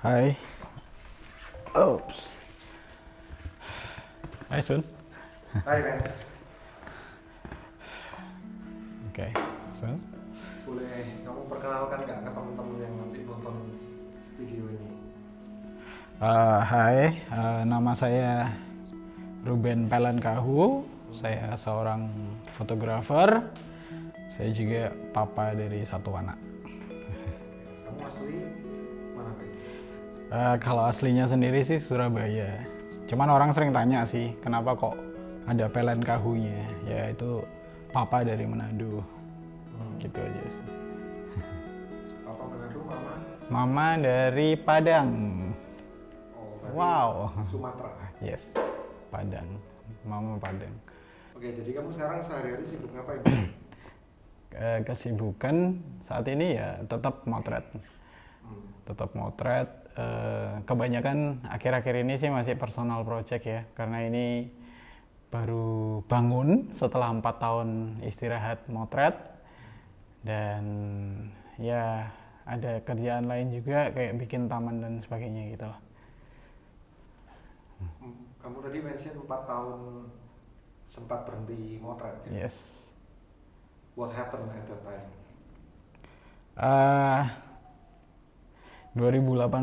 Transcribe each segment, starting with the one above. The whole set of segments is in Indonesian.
Hai. Oops. Hai Sun. Hai Ben, Oke, Sun. boleh kamu perkenalkan nggak ke teman-teman yang nanti nonton video ini? Hai, nama saya Ruben Pelankahu. Saya seorang fotografer. Saya juga papa dari satu anak. Kamu asli mana Ben? Kalau aslinya sendiri sih Surabaya. Cuman orang sering tanya sih, kenapa kok ada Pelankahunya? Ya itu papa dari Manado. Gitu aja sih. Papa Manado, Mama? Mama dari Padang. Oh, berarti Wow. Sumatera. Yes, Padang. Mama Padang. Oke, jadi kamu sekarang sehari-hari sibuk ngapain? Kesibukan saat ini ya tetap motret. Tetap motret. Kebanyakan akhir-akhir ini sih masih personal project ya, karena ini baru bangun setelah 4 tahun istirahat motret. Dan ya ada kerjaan lain juga kayak bikin taman dan sebagainya gitu lah. Kamu tadi mention 4 tahun sempat berhenti motret ya? Yes. What happened at that time? 2018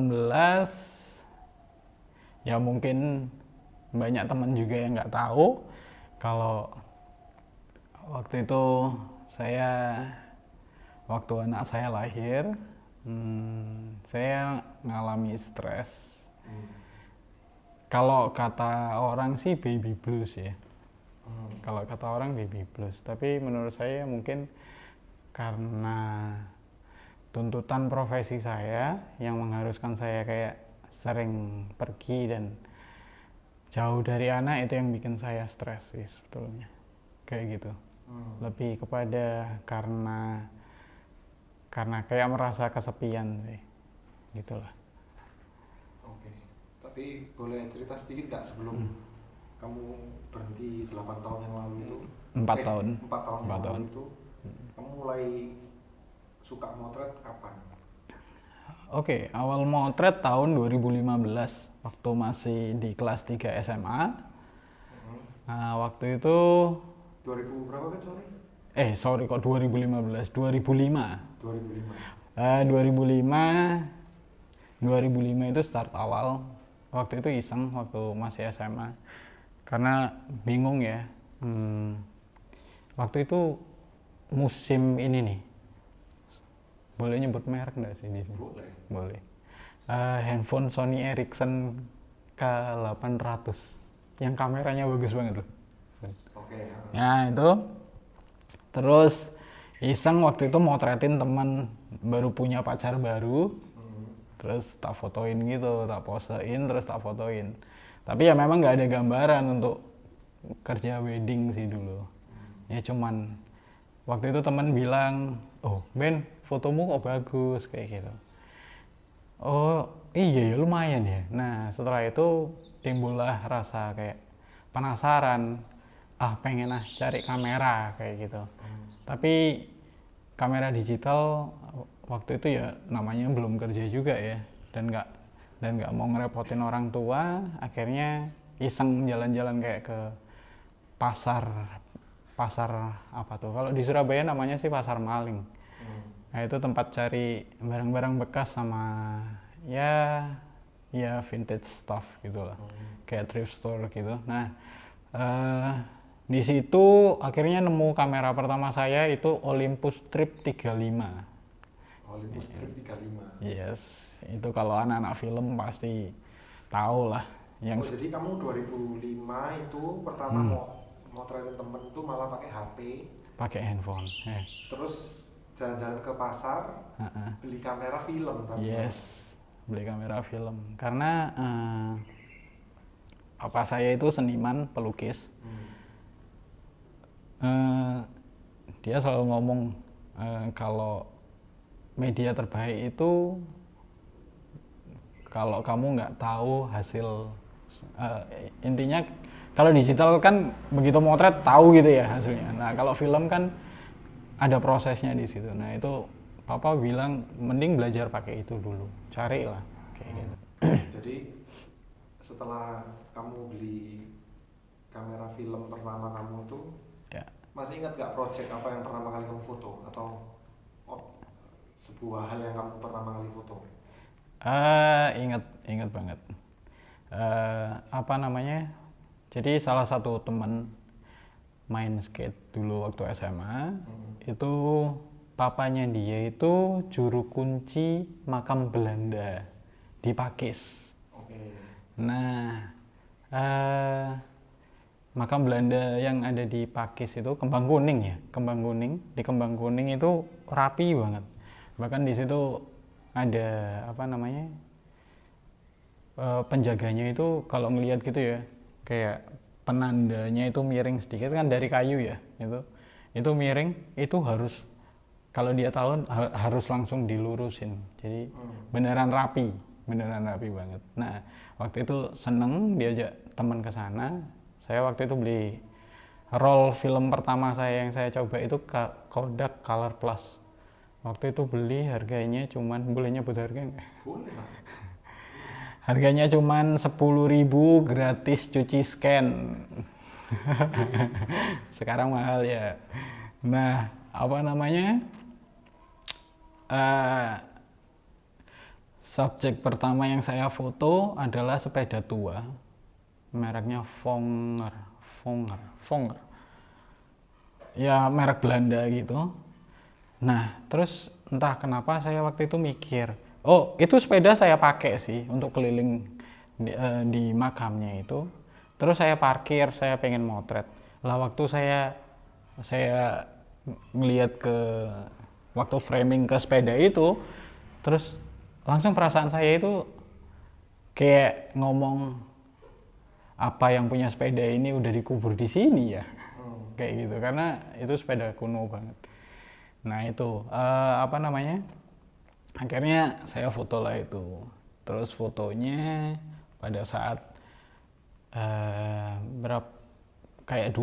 ya mungkin banyak teman juga yang nggak tahu kalau waktu itu waktu anak saya lahir, saya ngalami stres. Kalau kata orang sih baby blues ya. Kalau kata orang baby blues, tapi menurut saya mungkin karena tuntutan profesi saya yang mengharuskan saya kayak sering pergi dan jauh dari anak, itu yang bikin saya stres sih sebetulnya. Kayak gitu. Lebih kepada karena kayak merasa kesepian sih. Gitulah. Oke, tapi boleh cerita sedikit nggak sebelum kamu berhenti 8 tahun yang lalu itu? 4 tahun. 4 tahun yang 4 lalu tahun. itu, kamu mulai suka motret kapan? Oke, awal motret tahun 2015 waktu masih di kelas 3 SMA. Nah, waktu itu 2000 berapa kan sorry? sorry kok 2015, 2005. 2005. 2005 itu start awal. Waktu itu iseng waktu masih SMA. Karena bingung ya. Waktu itu musim ini nih. Boleh nyebut merek nggak sih di sini? Boleh. Handphone Sony Ericsson K800 yang kameranya bagus banget loh. Oke. Nah itu, terus iseng waktu itu motretin teman baru punya pacar baru, terus tak fotoin gitu, tak posein, terus tak fotoin. Tapi ya memang nggak ada gambaran untuk kerja wedding sih dulu. Ya cuman waktu itu teman bilang, oh Ben, fotomu kok bagus kayak gitu. Oh iya ya lumayan ya. Nah setelah itu timbullah rasa kayak penasaran, pengen cari kamera kayak gitu. Tapi kamera digital waktu itu ya namanya belum kerja juga ya, dan nggak mau ngerepotin orang tua. Akhirnya iseng jalan-jalan kayak ke pasar apa tuh, kalau di Surabaya namanya sih pasar maling. Nah itu tempat cari barang-barang bekas sama ya vintage stuff gitulah, kayak thrift store gitu. Nah di situ akhirnya nemu kamera pertama saya itu Olympus Trip 35. Olympus Trip 35. Yes, itu kalau anak-anak film pasti tahu lah. Yang Jadi kamu 2005 itu pertama motretin temen itu malah pakai HP, pakai handphone. terus jalan-jalan ke pasar, beli kamera film tapi. Yes, beli kamera film karena papa saya itu seniman pelukis. Dia selalu ngomong kalau media terbaik itu kalau kamu nggak tahu hasil, intinya kalau digital kan begitu motret tahu gitu ya hasilnya. Nah kalau film kan ada prosesnya di situ. Nah itu papa bilang mending belajar pakai itu dulu, carilah kayak gitu. Jadi setelah kamu beli kamera film pertama kamu tuh, Ya. masih ingat gak project apa yang pertama kali kamu foto atau sebuah hal yang kamu pertama kali foto? Ingat banget. Apa namanya? Jadi salah satu teman main skate dulu waktu SMA, itu papanya dia itu juru kunci makam Belanda di Pakis. Oke. Nah, makam Belanda yang ada di Pakis itu Kembang Kuning ya, Kembang Kuning. Di Kembang Kuning itu rapi banget. Bahkan di situ ada apa namanya? Penjaganya itu kalau ngelihat gitu ya, kayak penandanya itu miring sedikit kan dari kayu ya, itu miring, itu harus kalau dia tahu harus langsung dilurusin. Jadi beneran rapi banget. Nah, waktu itu seneng diajak teman ke sana. Saya waktu itu beli roll film pertama saya yang saya coba itu Kodak Color Plus. Waktu itu beli harganya cuman, boleh nyebut harga nggak? Boleh lah. Harganya cuman 10.000 gratis cuci scan. Sekarang mahal ya. Nah, apa namanya? Subjek pertama yang saya foto adalah sepeda tua. Mereknya Vonger. Ya, merek Belanda gitu. Nah, terus entah kenapa saya waktu itu mikir, oh, itu sepeda saya pakai sih untuk keliling di makamnya itu. Terus saya parkir, saya pengen motret. Lah waktu saya ngelihat ke waktu framing ke sepeda itu, terus langsung perasaan saya itu kayak ngomong, apa yang punya sepeda ini udah dikubur di sini ya, kayak gitu, karena itu sepeda kuno banget. Nah itu apa namanya, akhirnya saya foto lah itu. Terus fotonya pada saat kayak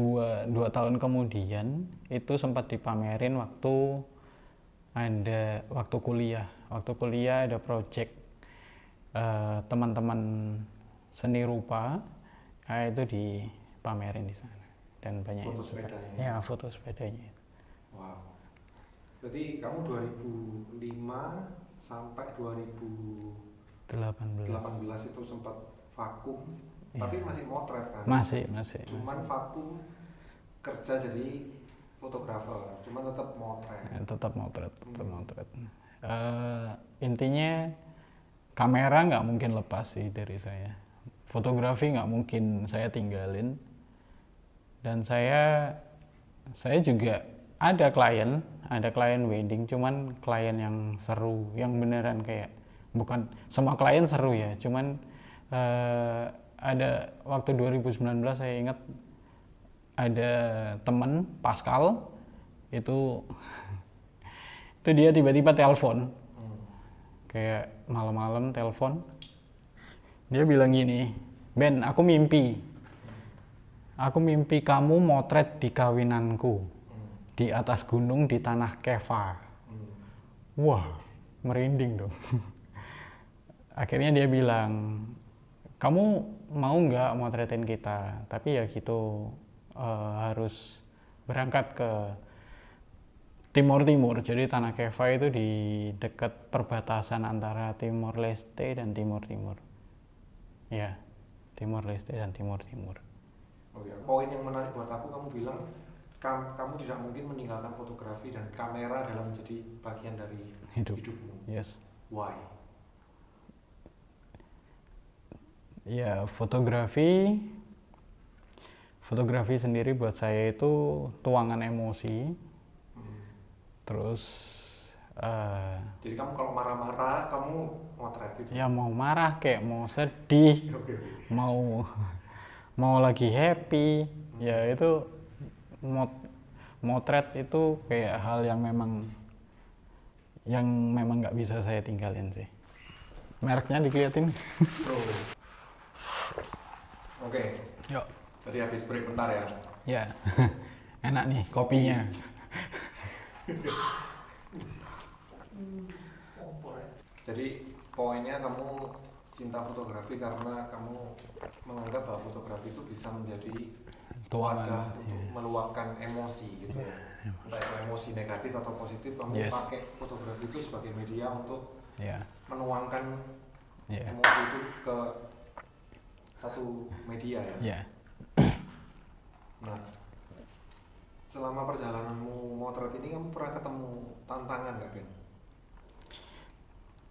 dua tahun kemudian itu sempat dipamerin waktu kuliah ada project teman-teman seni rupa, itu dipamerin di sana dan banyak Foto yang suka. sepedanya. Ya, foto sepedanya. Wow. Berarti kamu 2005 sampai 2018 itu sempat vakum, tapi masih motret kan? Masih. Cuman vakum kerja jadi fotografer, cuman tetap motret. Tetap motret. Intinya kamera nggak mungkin lepas sih dari saya. Fotografi nggak mungkin saya tinggalin. Dan saya juga ada klien wedding, cuman klien yang seru, yang beneran kayak, bukan semua klien seru ya, cuman ada waktu 2019 saya ingat ada temen Pascal itu dia tiba-tiba telepon, kayak malam-malam telepon, dia bilang gini, Ben, aku mimpi kamu motret di kawinanku di atas gunung di tanah Keva. Wah, merinding dong. Akhirnya dia bilang, kamu mau nggak motretin kita? Tapi ya gitu, harus berangkat ke Timur. Jadi tanah Keva itu di dekat perbatasan antara Timor Leste dan Timur. Ya, Timor Leste dan Timur. Oh ya, poin yang menarik buat aku, kamu bilang kamu tidak mungkin meninggalkan fotografi dan kamera dalam menjadi bagian dari hidupmu. Yes. Why? Ya, fotografi sendiri buat saya itu tuangan emosi. Terus jadi kamu kalau marah-marah kamu motret gitu? Ya mau marah, kayak mau sedih, mau lagi happy, ya itu motret itu kayak hal yang memang nggak bisa saya tinggalin sih. Mereknya dikeliatin. Oke. Yuk. Tadi habis break bentar ya. Ya. Enak nih kopinya. Jadi poinnya kamu cinta fotografi karena kamu menganggap bahwa fotografi itu bisa menjadi Tuangan, wadah ya. untuk meluapkan emosi gitu ya. Entah itu emosi negatif atau positif, kamu Yes. pakai fotografi itu sebagai media untuk Ya, menuangkan ya, emosi itu ke satu media ya. ya. Nah, selama perjalananmu motret ini kamu pernah ketemu tantangan nggak Ben?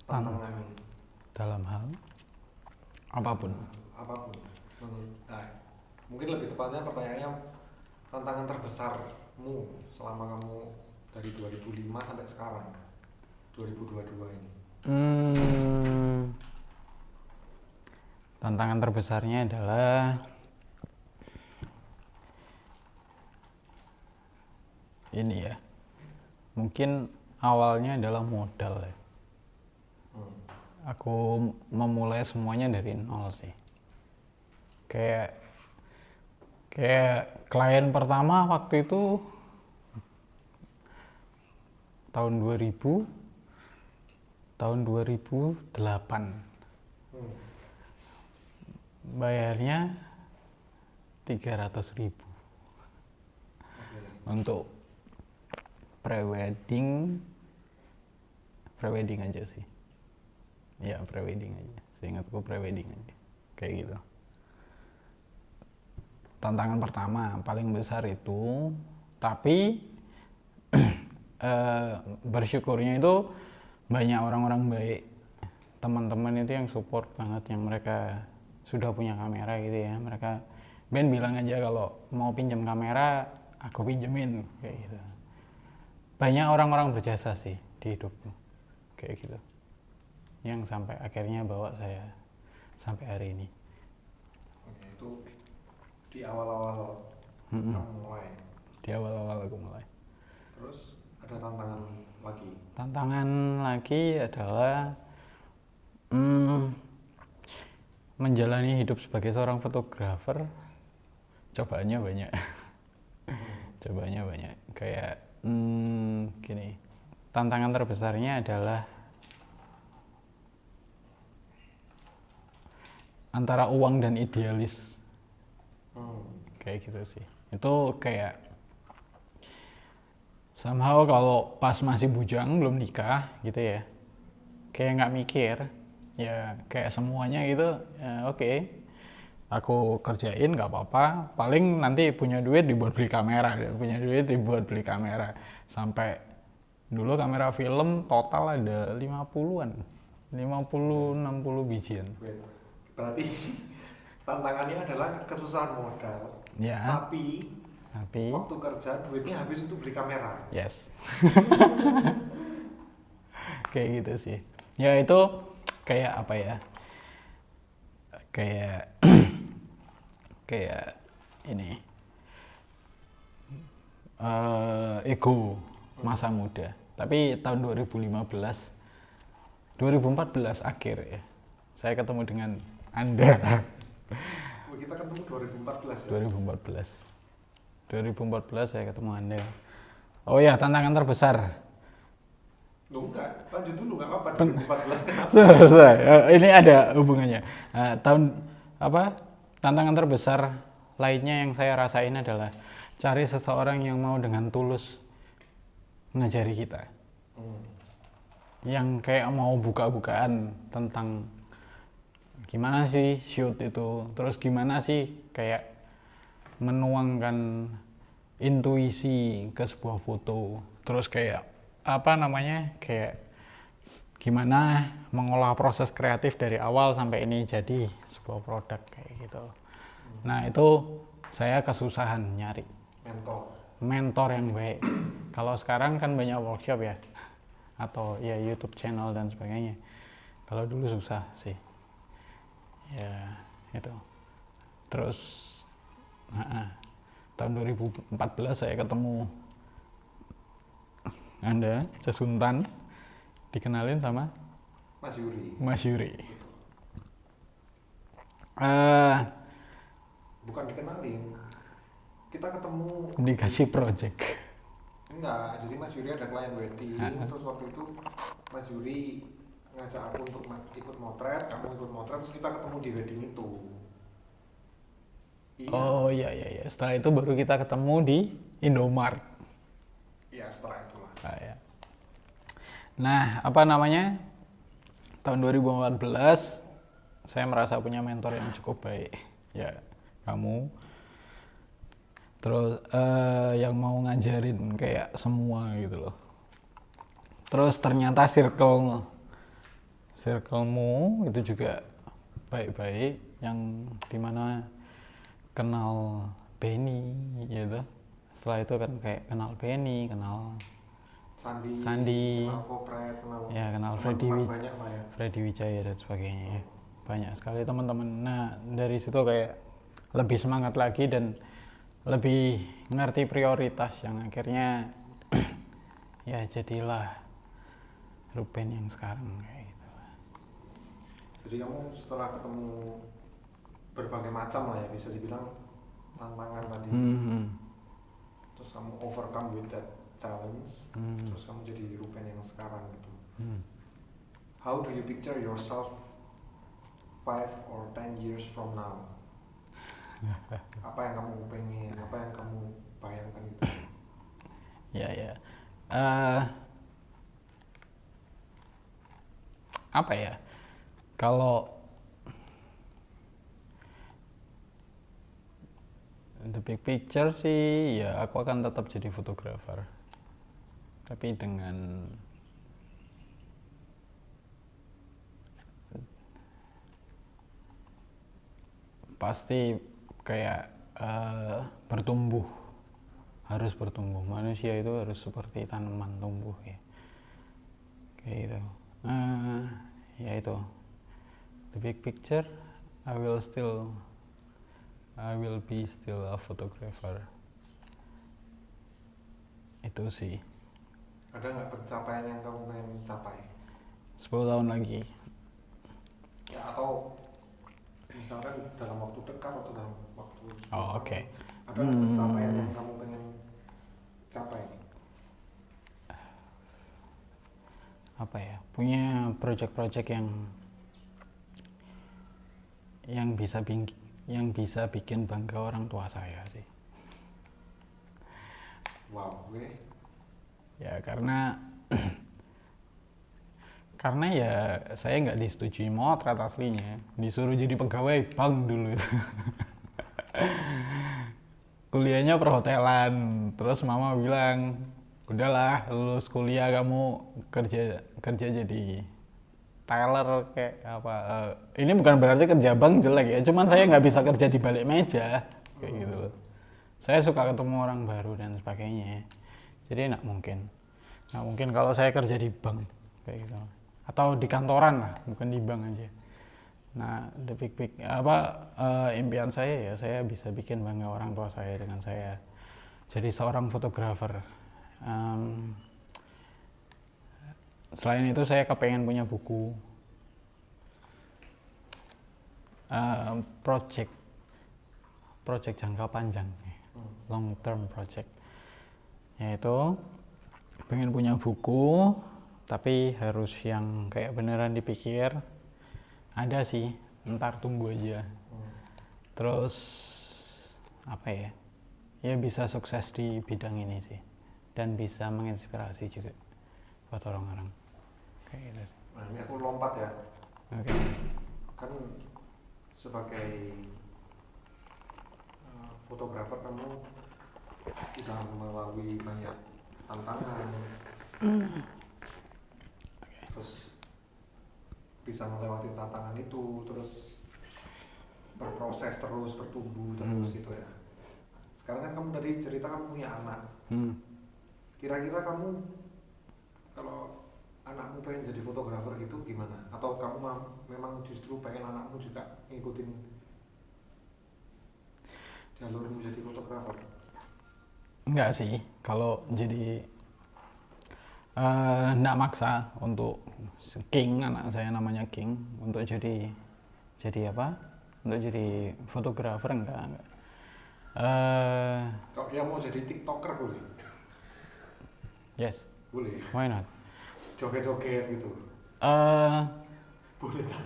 Tantangan Dalam hal apapun. apapun. Nah, mungkin lebih tepatnya pertanyaannya tantangan terbesarmu selama kamu dari 2005 sampai sekarang 2022 ini. Tantangan terbesarnya adalah ini ya. Mungkin awalnya adalah modal ya. Aku memulai semuanya dari nol sih. Kayak klien pertama waktu itu tahun 2008. Bayarnya 300.000 untuk prewedding aja sih. Ya, prewedding aja. Seingatku prewedding aja. Kayak gitu. Tantangan pertama paling besar itu, tapi bersyukurnya itu banyak orang-orang baik, teman-teman itu yang support banget, yang mereka sudah punya kamera gitu ya. Mereka Ben bilang aja kalau mau pinjam kamera aku pinjemin kayak gitu. Banyak orang-orang berjasa sih di hidupku kayak gitu, yang sampai akhirnya bawa saya sampai hari ini. Oke, itu di awal-awal kamu mulai. Di awal-awal aku mulai. Terus ada tantangan lagi. Tantangan lagi adalah menjalani hidup sebagai seorang fotografer. Cobaannya banyak. Cobaannya banyak. Kayak gini. Tantangan terbesarnya adalah antara uang dan idealis. Kayak gitu sih. Itu kayak somehow kalau pas masih bujang belum nikah gitu ya, kayak nggak mikir ya, kayak semuanya gitu ya, oke. Aku kerjain nggak apa-apa, paling nanti punya duit dibuat beli kamera, sampai dulu kamera film total ada 50-an 50-60 bijian. Berarti tantangannya adalah kesusahan modal Ya, tapi waktu kerja duitnya habis untuk beli kamera. yes. Kayak gitu sih ya. Itu kayak apa ya, kayak kayak ini ego masa muda. Tapi tahun 2014 akhir ya, saya ketemu dengan Anda. Kita ketemu 2014 ya? 2014 saya ketemu Anda. Oh ya, tantangan terbesar. Loh enggak, lanjut dulu nggak apa-apa. 2014 kenapa? Selesai. Ini ada hubungannya. Tantangan terbesar lainnya yang saya rasain adalah cari seseorang yang mau dengan tulus ngajari kita. Yang kayak mau buka-bukaan tentang gimana sih shoot itu, terus gimana sih kayak menuangkan intuisi ke sebuah foto, terus kayak kayak gimana mengolah proses kreatif dari awal sampai ini jadi sebuah produk kayak gitu. Nah, itu saya kesusahan nyari mentor yang baik. Kalau sekarang kan banyak workshop ya, atau ya YouTube channel dan sebagainya. Kalau dulu susah sih ya itu. Terus tahun 2014 saya ketemu Anda, Cesuntan, dikenalin sama Mas Yuri. Bukan dikenalin, kita ketemu dikasih project. Enggak, jadi Mas Yuri ada klien wedding, terus waktu itu Mas Yuri ngajak aku untuk ikut motret, kamu ikut motret, terus kita ketemu di wedding itu. Iya. Oh iya iya iya. Setelah itu baru kita ketemu di Indomart. Iya, setelah itulah. Nah, ya. Nah, apa namanya? Tahun 2014 saya merasa punya mentor yang cukup baik. Ya, kamu. Terus yang mau ngajarin kayak semua gitu loh. Terus ternyata circlemu itu juga baik-baik, yang dimana kenal Benny gitu. Setelah itu kan kayak kenal Benny, kenal Sandi, kenal Kopret, kenal Freddy Wijaya dan sebagainya. Banyak sekali teman-teman. Nah, dari situ kayak lebih semangat lagi dan lebih ngerti prioritas, yang akhirnya ya jadilah Ruben yang sekarang kayak gitu. Jadi kamu setelah ketemu berbagai macam lah ya, bisa dibilang tantangan tadi, terus kamu overcome with that challenge, terus kamu jadi Ruben yang sekarang gitu. How do you picture yourself 5 or 10 years from now? Apa yang kamu pengen, apa yang kamu bayangkan gitu? Ya. Apa ya? Kalau the big picture sih, ya aku akan tetap jadi fotografer. Tapi dengan pasti kayak bertumbuh, harus bertumbuh. Manusia itu harus seperti tanaman tumbuh ya, kayak gitu. Ya itu, the big picture, I will be still a photographer. Itu sih. Ada nggak pencapaian yang kamu pengen capai? 10 tahun lagi. Ya, atau misalkan dalam waktu dekat atau dalam waktu 10 tahun. Oke. Ada pencapaian yang kamu pengen capai? Apa ya? Punya project-project yang bisa bikin bangga orang tua saya sih. Wow, oke. Ya karena ya saya nggak disetujui motret aslinya, disuruh jadi pegawai bank dulu. Kuliahnya perhotelan, terus mama bilang, udahlah lulus kuliah kamu kerja jadi teller kayak apa. Ini bukan berarti kerja bank jelek ya, cuman saya nggak bisa kerja di balik meja kayak gitu loh. Saya suka ketemu orang baru dan sebagainya, jadi nggak mungkin kalau saya kerja di bank kayak gitu, atau di kantoran lah, bukan di bank aja. Nah, the big impian saya ya, saya bisa bikin bangga orang tua saya dengan saya jadi seorang fotografer. Selain itu saya kepengen punya buku, project jangka panjang, long term project, yaitu pengen punya buku tapi harus yang kayak beneran dipikir. Ada sih, ntar tunggu aja. Terus apa ya bisa sukses di bidang ini sih, dan bisa menginspirasi juga buat orang-orang kayak gitu. Nah, ini aku lompat ya. Oke. Kan sebagai fotografer kamu sudah melalui banyak tantangan, terus bisa melewati tantangan itu, terus berproses terus, bertumbuh terus gitu ya. Sekarang kan kamu dari cerita kamu punya anak. Kira-kira kamu kalau anakmu pengen jadi fotografer gitu gimana? Atau kamu memang justru pengen anakmu juga ngikutin jalur menjadi fotografer? Enggak sih, kalau jadi enggak maksa untuk King, anak saya namanya King, untuk jadi apa? Untuk jadi fotografer enggak. Kalau yang mau jadi TikToker boleh? Yes. Boleh. Why not? Joget-joget gitu. Eh, Boleh tak?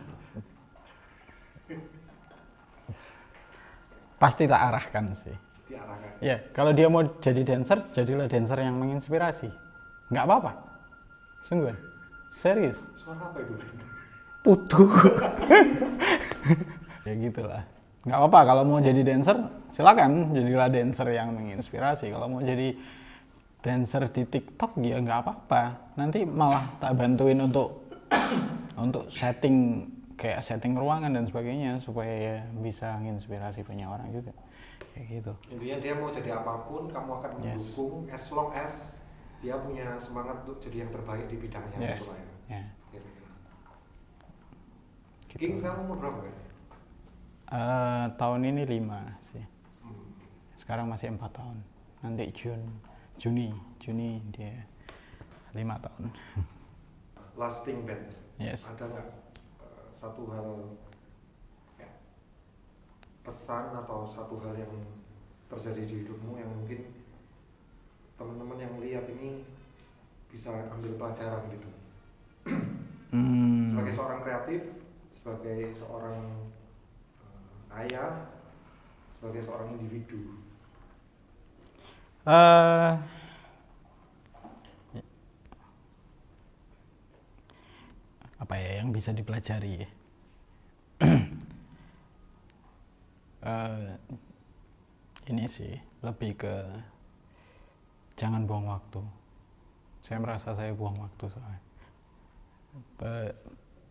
pasti tak arahkan sih. Diarahkan. Ya, kalau dia mau jadi dancer, jadilah dancer yang menginspirasi. Nggak apa-apa. Sungguh. Serius. Suara apa itu? Putu. Ya gitulah. Nggak apa-apa kalau mau jadi dancer, silakan jadilah dancer yang menginspirasi. Kalau mau jadi dancer di TikTok ya nggak apa-apa. Nanti malah tak bantuin untuk setting kayak setting ruangan dan sebagainya supaya ya bisa menginspirasi banyak orang juga. Kayak gitu. Intinya dia mau jadi apapun, kamu akan mendukung as long as dia punya semangat untuk jadi yang terbaik di bidangnya. Yes. Gitu lah Ya. ya. King sekarang umur berapa kan? Tahun ini 5 sih. Sekarang masih 4 tahun. Nanti Juni dia 5 tahun. Lasting band. Yes. Ada nggak satu hal ya, pesan atau satu hal yang terjadi di hidupmu yang mungkin teman-teman yang lihat ini bisa ambil pelajaran gitu? Sebagai seorang kreatif, sebagai seorang ayah, sebagai seorang individu. Apa ya yang bisa dipelajari? Ini sih lebih ke jangan buang waktu. Saya merasa saya buang waktu soalnya.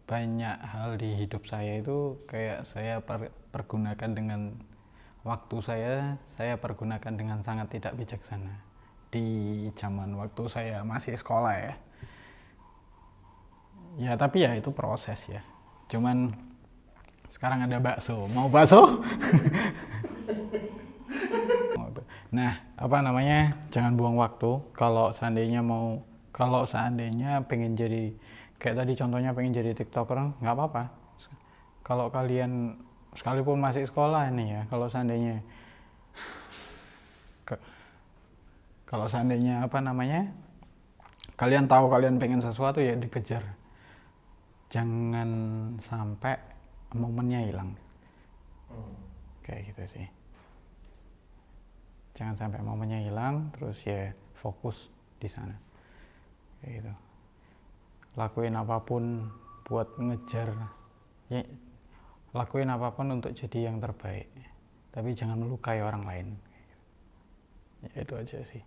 Banyak hal di hidup saya itu kayak saya pergunakan dengan waktu saya pergunakan dengan sangat tidak bijaksana di zaman waktu saya masih sekolah ya. Ya tapi ya itu proses ya. Cuman sekarang ada bakso, mau bakso? Nah, apa namanya? Jangan buang waktu. Kalau seandainya pengen jadi kayak tadi contohnya pengen jadi TikToker, nggak apa-apa. Kalau kalian sekalipun masih sekolah ini ya, kalau seandainya apa namanya? Kalian tahu kalian pengen sesuatu ya dikejar. Jangan sampai momennya hilang. Kayak gitu sih. Jangan sampai momennya hilang, terus ya fokus di sana. Kayak gitu. Lakuin apapun buat ngejar, ya, lakuin apapun untuk jadi yang terbaik. Tapi jangan melukai orang lain. Ya itu aja sih.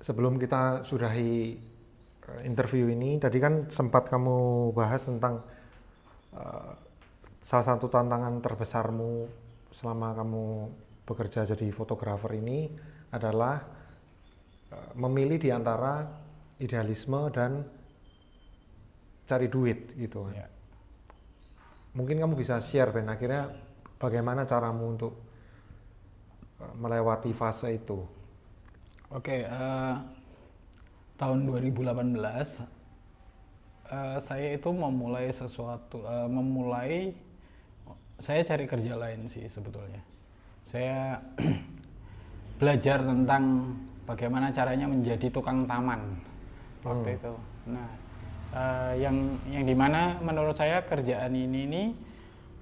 Sebelum kita sudahi interview ini, tadi kan sempat kamu bahas tentang salah satu tantangan terbesarmu selama kamu bekerja jadi fotografer ini adalah memilih di antara idealisme dan cari duit gitu. Ya. Mungkin kamu bisa share Ben, akhirnya bagaimana caramu untuk melewati fase itu? Oke, tahun 2018 saya itu saya cari kerja lain sih sebetulnya. Saya belajar tentang bagaimana caranya menjadi tukang taman waktu itu. Nah, yang dimana menurut saya kerjaan ini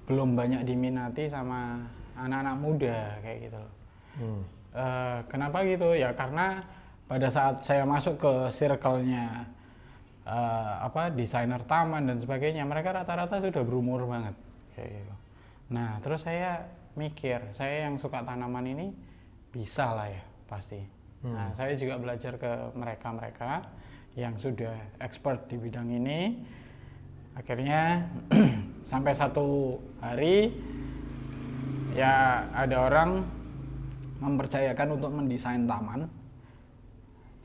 belum banyak diminati sama anak-anak muda kayak gitu. Kenapa gitu? Ya karena pada saat saya masuk ke circle-nya desainer taman dan sebagainya, mereka rata-rata sudah berumur banget kayak gitu. Nah, terus saya mikir, saya yang suka tanaman ini bisa lah ya, pasti. Nah, saya juga belajar ke mereka-mereka yang sudah expert di bidang ini. Akhirnya sampai satu hari ya ada orang mempercayakan untuk mendesain taman.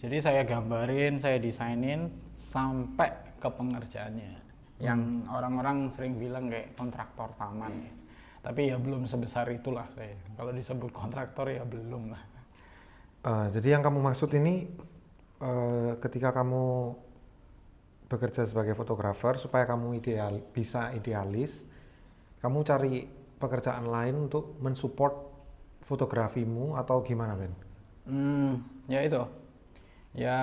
Jadi saya gambarin, saya desainin sampai ke pengerjaannya. Yang orang-orang sering bilang kayak kontraktor taman ya. Tapi ya belum sebesar itulah saya. Kalau disebut kontraktor ya belum lah. Jadi yang kamu maksud ini ketika kamu bekerja sebagai fotografer supaya kamu bisa idealis, kamu cari pekerjaan lain untuk mensupport fotografimu atau gimana Ben? Ya itu. Ya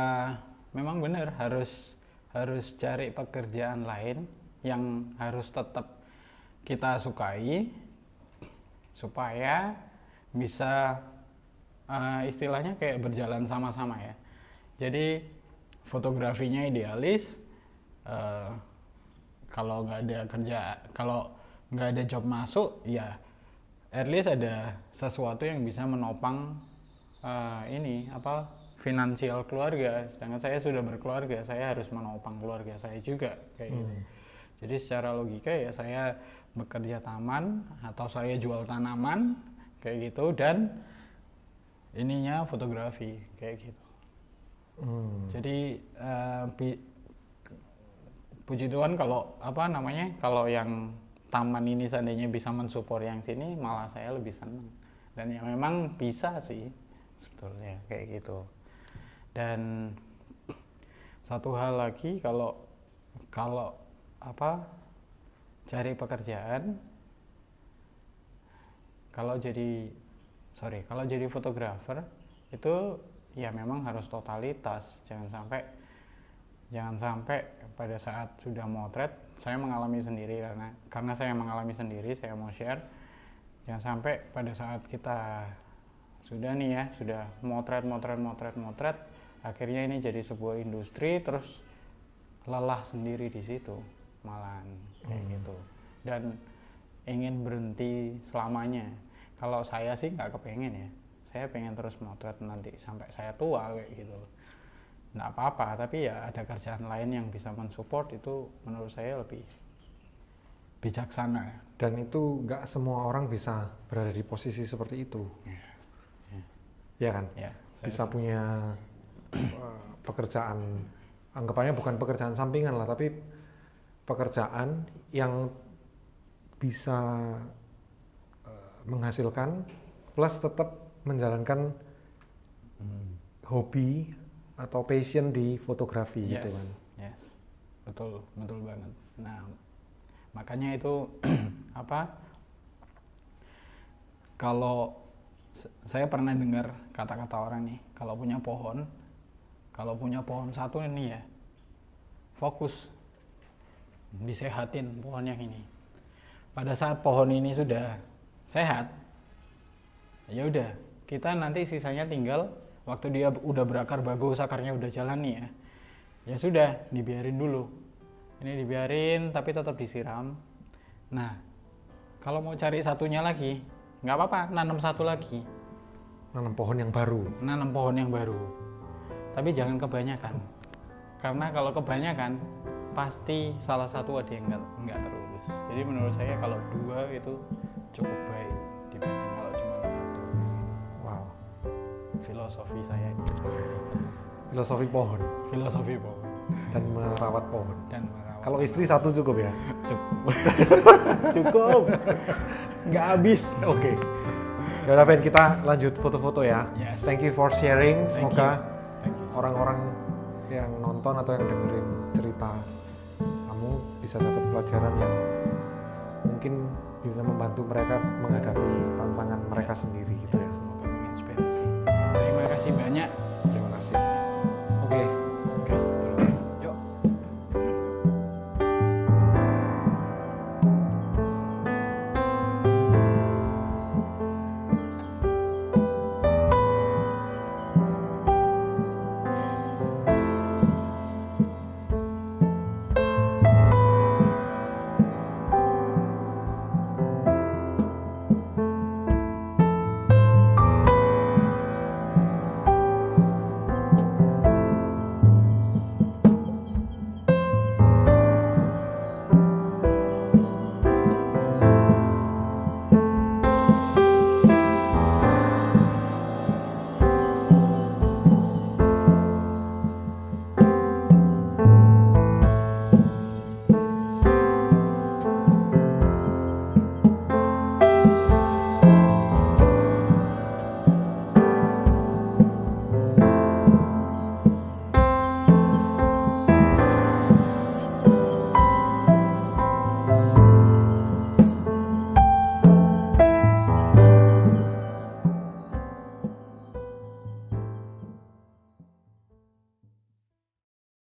memang benar harus cari pekerjaan lain yang harus tetap kita sukai supaya bisa istilahnya kayak berjalan sama-sama ya. Jadi fotografinya idealis, kalau nggak ada job masuk ya at least ada sesuatu yang bisa menopang finansial keluarga. Sedangkan saya sudah berkeluarga, saya harus menopang keluarga saya juga kayak gitu. Jadi secara logika ya saya bekerja taman atau saya jual tanaman kayak gitu, dan ininya fotografi kayak gitu. Jadi puji Tuhan kalau kalau yang taman ini seandainya bisa mensupport yang sini, malah saya lebih senang. Dan ya memang bisa sih sebetulnya kayak gitu. Dan satu hal lagi, kalau cari pekerjaan, kalau jadi fotografer itu ya memang harus totalitas. Jangan sampai pada saat sudah motret, saya mengalami sendiri, karena saya mengalami sendiri, saya mau share. Jangan sampai pada saat kita sudah motret, akhirnya ini jadi sebuah industri, terus lelah sendiri di situ malahan kayak gitu, dan ingin berhenti selamanya. Kalau saya sih nggak kepengen ya, saya pengen terus motret nanti sampai saya tua kayak gitu. Nggak apa-apa, tapi ya ada kerjaan lain yang bisa mensupport, itu menurut saya lebih bijaksana. Dan itu nggak semua orang bisa berada di posisi seperti itu. Ya kan? Ya, bisa punya pekerjaan, anggapannya bukan pekerjaan sampingan lah, tapi pekerjaan yang bisa menghasilkan plus tetap menjalankan hobi atau passion di fotografi gitu kan. Yes, betul banget. Nah, makanya itu kalau saya pernah dengar kata-kata orang nih, kalau punya pohon satu ini ya, fokus disehatin pohon yang ini. Pada saat pohon ini sudah sehat, ya udah, kita nanti sisanya tinggal waktu dia udah berakar bagus, akarnya udah jalan nih ya sudah, dibiarin dulu. Ini dibiarin tapi tetap disiram. Nah, kalau mau cari satunya lagi, nggak apa-apa, nanam satu lagi. Nanam pohon yang baru. Tapi jangan kebanyakan. Karena kalau kebanyakan, pasti salah satu ada yang nggak terurus. Jadi menurut saya kalau 2 itu cukup baik dibanding kalau cuma 1. Wow. Filosofi saya gitu. Filosofi pohon. Dan merawat pohon. Kalau istri 1 cukup ya? Cukup. Nggak habis. Oke. Ya udah, Ben, kita lanjut foto-foto ya. Yes. Thank you for sharing. Semoga Thank you. orang-orang yang nonton atau yang dengerin cerita kamu bisa dapat pelajaran yang mungkin bisa membantu mereka menghadapi tantangan mereka sendiri gitu ya. Semoga menginspirasi. Terima kasih banyak. Terima kasih.